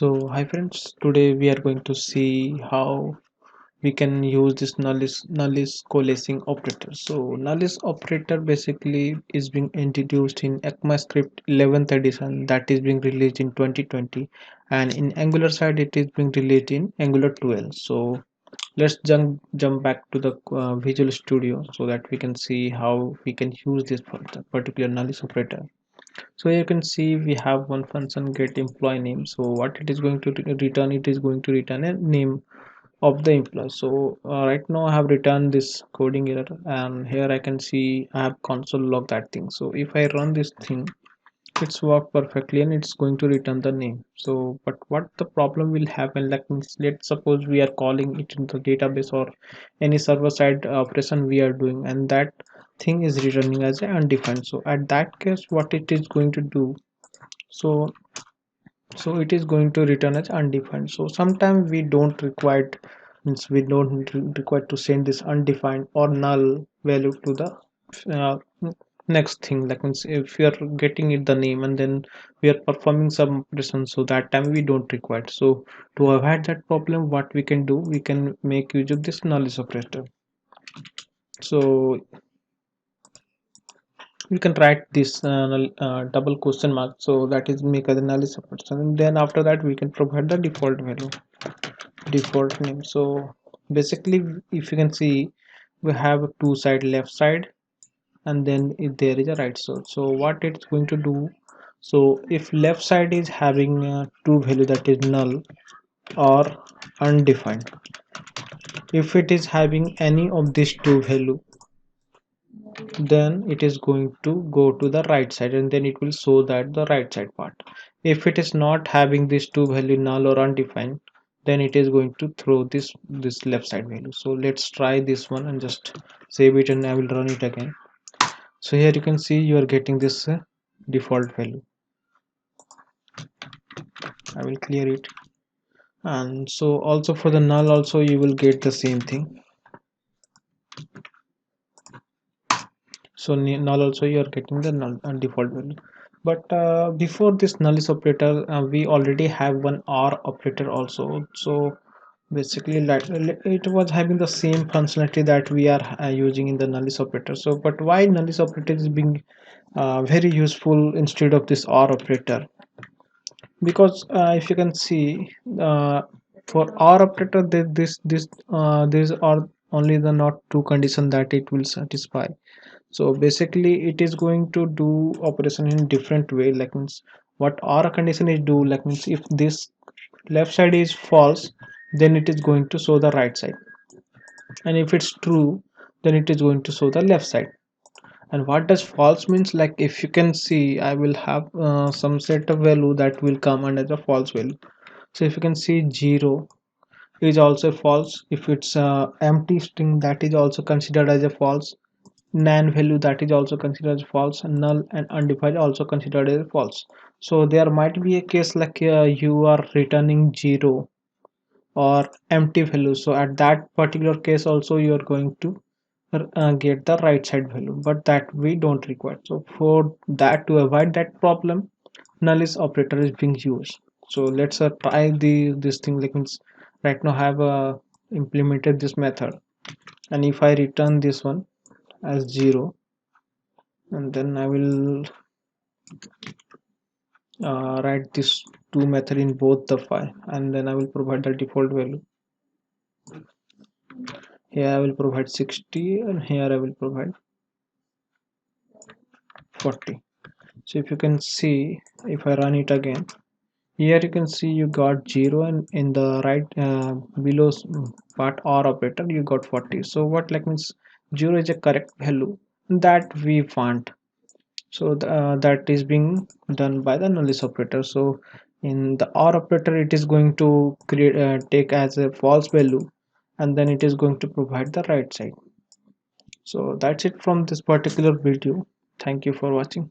So hi friends, today we are going to see how we can use this nullish coalescing operator. So nullish operator basically is being introduced in ECMAScript 11th edition that is being released in 2020, and in Angular side it is being released in Angular 12. So let's jump back to the Visual Studio so that we can see how we can use this particular nullish operator. So you can see we have one function get employee name. So what it is going to return, it is going to return a name of the employee. So right now I have returned this coding error, and here I can see I have console log that thing. So if I run this thing, it's worked perfectly and it's going to return the name. So but what the problem will happen, like means let's suppose we are calling it in the database or any server side operation we are doing, and that thing is returning as a undefined. So at that case what it is going to do, so it is going to return as undefined. So sometimes we don't require, means we don't require to send this undefined or null value to the uh, next thing, like means if we are getting it the name and then we are performing some operation, so that time we don't require. So to avoid that problem, what we can do, we can make use of this nullish operator. So you can write this double question mark, so that is make as a nullish operator, and then after that we can provide the default value, default name. So basically if you can see, we have two side, left side, and then if there is a right side. So what it's going to do, so if left side is having two value, that is null or undefined, if it is having any of these two value, then it is going to go to the right side and then it will show that the right side part. If it is not having these two value, null or undefined, then it is going to throw this left side value. So let's try this one and just save it, and I will run it again. So here you can see you are getting this default value. I will clear it, and so also for the null also you will get the same thing. So null also you are getting the null default value. But before this nullish operator, we already have one or operator also. So basically like it was having the same functionality that we are using in the nullish operator. So but why nullish operator is being very useful instead of this or operator? Because if you can see, for or operator, these are only the not two condition that it will satisfy. So basically it is going to do operation in different way, like means what or condition is do, like means if this left side is false, then it is going to show the right side, and if it's true, then it is going to show the left side. And what does false means, like if you can see, I will have some set of value that will come under the false value. So if you can see 0 is also false, if it's empty string, that is also considered as a false, nan value, that is also considered as false, and null and undefined also considered as false. So there might be a case like you are returning 0 or empty value, so at that particular case also you are going to get the right side value, but that we don't require. So for that, to avoid that problem, nullish operator is being used. So let's try this thing, like means right now I have implemented this method, and if I return this one as 0, and then I will write this two method in both the file, and then I will provide the default value. Here I will provide 60, and here I will provide 40. So if you can see, if I run it again, here you can see you got 0, and in the right below part or operator you got 40. So what, like means 0 is a correct value that we want. So that is being done by the nullish operator. So in the or operator, it is going to create take as a false value, and then it is going to provide the right side. So that's it from this particular video. Thank you for watching.